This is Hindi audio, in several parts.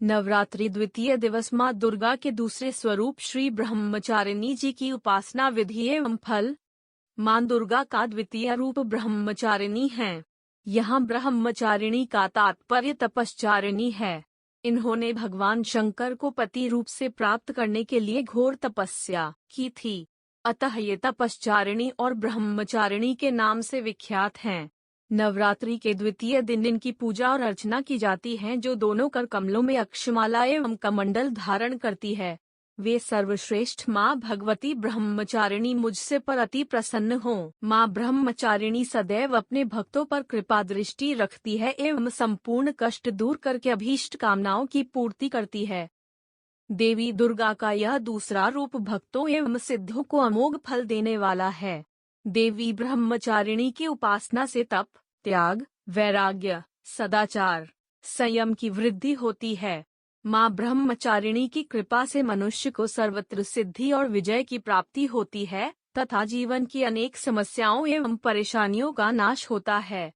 नवरात्रि द्वितीय दिवस माँ दुर्गा के दूसरे स्वरूप श्री ब्रह्मचारिणी जी की उपासना विधि एवं फल। माँ दुर्गा का द्वितीय रूप ब्रह्मचारिणी है। यहाँ ब्रह्मचारिणी का तात्पर्य तपश्चारिणी है। इन्होंने भगवान शंकर को पति रूप से प्राप्त करने के लिए घोर तपस्या की थी, अतः ये तपश्चारिणी और ब्रह्मचारिणी के नाम से विख्यात हैं। नवरात्रि के द्वितीय दिन इनकी पूजा और अर्चना की जाती है, जो दोनों कर कमलों में अक्षमाला एवं कमंडल धारण करती है। वे सर्वश्रेष्ठ माँ भगवती ब्रह्मचारिणी मुझसे पर अति प्रसन्न हो। माँ ब्रह्मचारिणी सदैव अपने भक्तों पर कृपा दृष्टि रखती है एवं संपूर्ण कष्ट दूर करके अभीष्ट कामनाओं की पूर्ति करती है। देवी दुर्गा का यह दूसरा रूप भक्तों एवं सिद्धों को अमोघ फल देने वाला है। देवी ब्रह्मचारिणी की उपासना से तप, त्याग, वैराग्य, सदाचार, संयम की वृद्धि होती है। माँ ब्रह्मचारिणी की कृपा से मनुष्य को सर्वत्र सिद्धि और विजय की प्राप्ति होती है तथा जीवन की अनेक समस्याओं एवं परेशानियों का नाश होता है।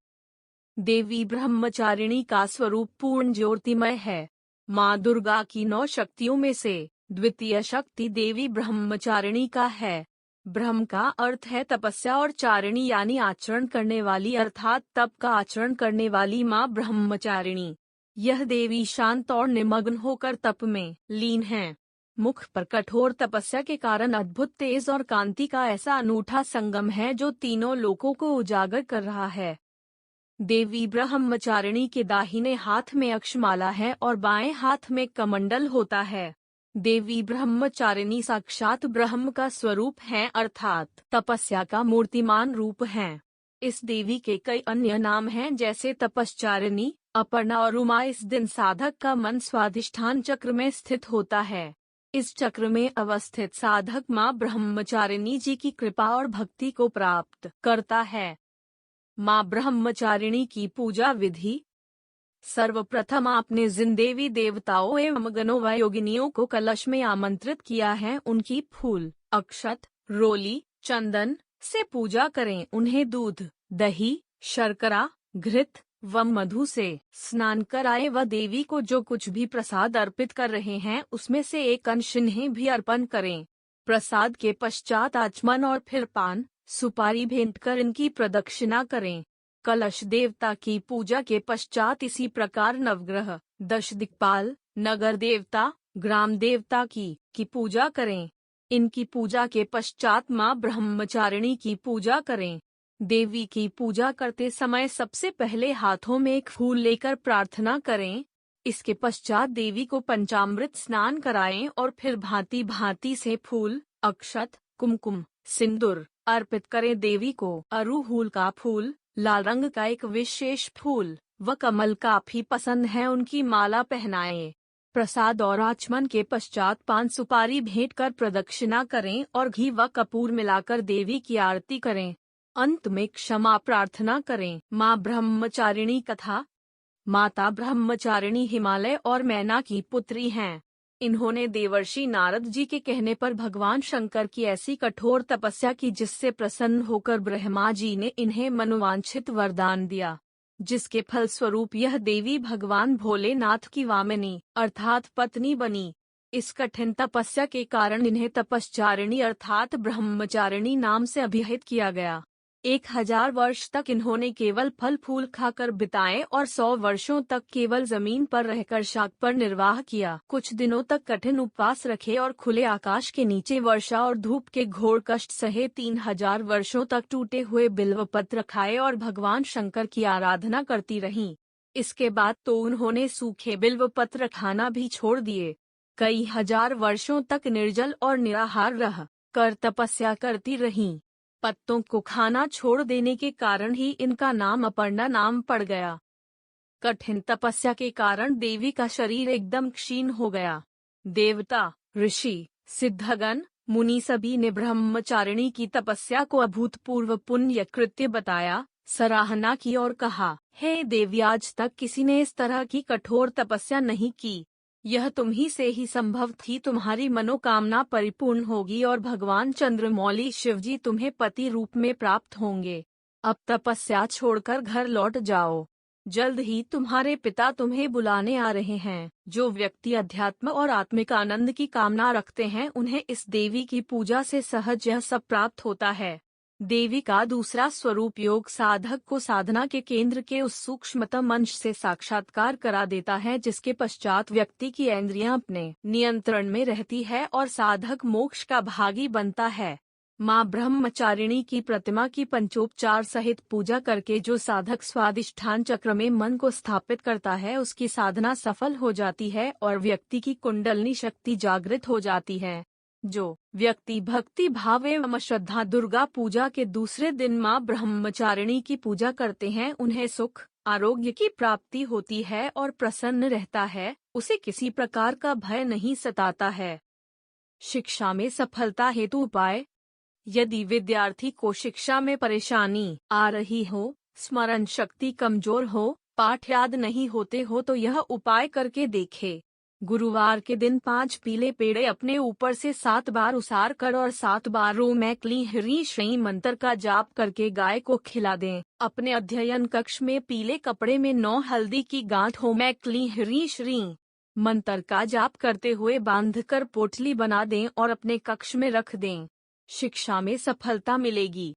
देवी ब्रह्मचारिणी का स्वरूप पूर्ण ज्योतिमय है। माँ दुर्गा की 9 शक्तियों में से द्वितीय शक्ति देवी ब्रह्मचारिणी का है। ब्रह्म का अर्थ है तपस्या और चारिणी यानी आचरण करने वाली, अर्थात तप का आचरण करने वाली माँ ब्रह्मचारिणी। यह देवी शांत और निमग्न होकर तप में लीन है। मुख पर कठोर तपस्या के कारण अद्भुत तेज और कांति का ऐसा अनूठा संगम है जो तीनों लोकों को उजागर कर रहा है। देवी ब्रह्मचारिणी के दाहिने हाथ में अक्षमाला है और बाएं हाथ में कमंडल होता है। देवी ब्रह्मचारिणी साक्षात ब्रह्म का स्वरूप है, अर्थात तपस्या का मूर्तिमान रूप है। इस देवी के कई अन्य नाम हैं, जैसे तपश्चारिणी, अपर्णा और उमा। इस दिन साधक का मन स्वाधिष्ठान चक्र में स्थित होता है। इस चक्र में अवस्थित साधक माँ ब्रह्मचारिणी जी की कृपा और भक्ति को प्राप्त करता है। माँ ब्रह्मचारिणी की पूजा विधि। सर्वप्रथम आपने जिन देवी देवताओं एवं गणों व योगिनियों को कलश में आमंत्रित किया है, उनकी फूल, अक्षत, रोली, चंदन से पूजा करें। उन्हें दूध, दही, शर्करा, घृत व मधु से स्नान कराएं व देवी को जो कुछ भी प्रसाद अर्पित कर रहे हैं उसमें से एक अंश इन्हें भी अर्पण करें। प्रसाद के पश्चात आचमन और फिर पान, सुपारी भेंट कर इनकी प्रदक्षिणा करें। कलश देवता की पूजा के पश्चात इसी प्रकार नवग्रह, 10 दिक्पाल, नगर देवता, ग्राम देवता की पूजा करें। इनकी पूजा के पश्चात माँ ब्रह्मचारिणी की पूजा करें। देवी की पूजा करते समय सबसे पहले हाथों में एक फूल लेकर प्रार्थना करें। इसके पश्चात देवी को पंचामृत स्नान कराएं और फिर भांति भांति से फूल, अक्षत, कुमकुम, सिंदूर अर्पित करें। देवी को अड़हुल का फूल, लाल रंग का एक विशेष फूल व कमल काफी पसंद है, उनकी माला पहनाएं। प्रसाद और आचमन के पश्चात पान सुपारी भेंट कर प्रदक्षिणा करें और घी व कपूर मिलाकर देवी की आरती करें। अंत में क्षमा प्रार्थना करें। माँ ब्रह्मचारिणी कथा। माता ब्रह्मचारिणी हिमालय और मैना की पुत्री हैं। इन्होंने देवर्षि नारद जी के कहने पर भगवान शंकर की ऐसी कठोर तपस्या की जिससे प्रसन्न होकर ब्रह्मा जी ने इन्हें मनोवांछित वरदान दिया, जिसके फल स्वरूप यह देवी भगवान भोलेनाथ की वामिनी अर्थात पत्नी बनी। इस कठिन तपस्या के कारण इन्हें तपश्चारिणी अर्थात ब्रह्मचारिणी नाम से अभिहित किया गया। 1000 वर्ष तक इन्होंने केवल फल फूल खाकर बिताए और 100 वर्षों तक केवल जमीन पर रहकर शाक पर निर्वाह किया। कुछ दिनों तक कठिन उपवास रखे और खुले आकाश के नीचे वर्षा और धूप के घोर कष्ट सहे 3000 वर्षों तक टूटे हुए बिल्वपत्र खाए और भगवान शंकर की आराधना करती रहीं। इसके बाद तो उन्होंने सूखे बिल्वपत्र खाना भी छोड़ दिए। कई हजार वर्षों तक निर्जल और निराहार रह कर तपस्या करती रहीं। पत्तों को खाना छोड़ देने के कारण ही इनका नाम अपर्णा नाम पड़ गया। कठिन तपस्या के कारण देवी का शरीर एकदम क्षीण हो गया। देवता, ऋषि, सिद्धगण, मुनि सभी ने ब्रह्मचारिणी की तपस्या को अभूतपूर्व पुण्य कृत्य बताया, सराहना की और कहा, हे देवी, आज तक किसी ने इस तरह की कठोर तपस्या नहीं की। यह तुम ही से ही संभव थी। तुम्हारी मनोकामना परिपूर्ण होगी और भगवान चंद्रमौली शिवजी तुम्हें पति रूप में प्राप्त होंगे। अब तपस्या छोड़कर घर लौट जाओ। जल्द ही तुम्हारे पिता तुम्हें बुलाने आ रहे हैं। जो व्यक्ति अध्यात्म और आत्मिक आनंद की कामना रखते हैं उन्हें इस देवी की पूजा से सहज यह सब प्राप्त होता है। देवी का दूसरा स्वरूप योग साधक को साधना के केंद्र के उस सूक्ष्मतम अंश से साक्षात्कार करा देता है जिसके पश्चात व्यक्ति की इंद्रियां अपने नियंत्रण में रहती है और साधक मोक्ष का भागी बनता है। माँ ब्रह्मचारिणी की प्रतिमा की पंचोपचार सहित पूजा करके जो साधक स्वादिष्ठान चक्र में मन को स्थापित करता है उसकी साधना सफल हो जाती है और व्यक्ति की कुंडलनी शक्ति जागृत हो जाती है। जो व्यक्ति भक्ति भाव एवं श्रद्धा दुर्गा पूजा के दूसरे दिन माँ ब्रह्मचारिणी की पूजा करते हैं उन्हें सुख आरोग्य की प्राप्ति होती है और प्रसन्न रहता है, उसे किसी प्रकार का भय नहीं सताता है। शिक्षा में सफलता हेतु उपाय। यदि विद्यार्थी को शिक्षा में परेशानी आ रही हो, स्मरण शक्ति कमजोर हो, पाठ याद नहीं होते हो तो यह उपाय करके देखे। गुरुवार के दिन 5 पीले पेड़े अपने ऊपर से 7 बार उसार कर और 7 बार ओम ऐं क्लीं ह्रीं श्रीं मंत्र का जाप करके गाय को खिला दें। अपने अध्ययन कक्ष में पीले कपड़े में 9 हल्दी की गांठ ओम ऐं क्लीं ह्रीं श्रीं मंत्र का जाप करते हुए बांधकर पोटली बना दें और अपने कक्ष में रख दें। शिक्षा में सफलता मिलेगी।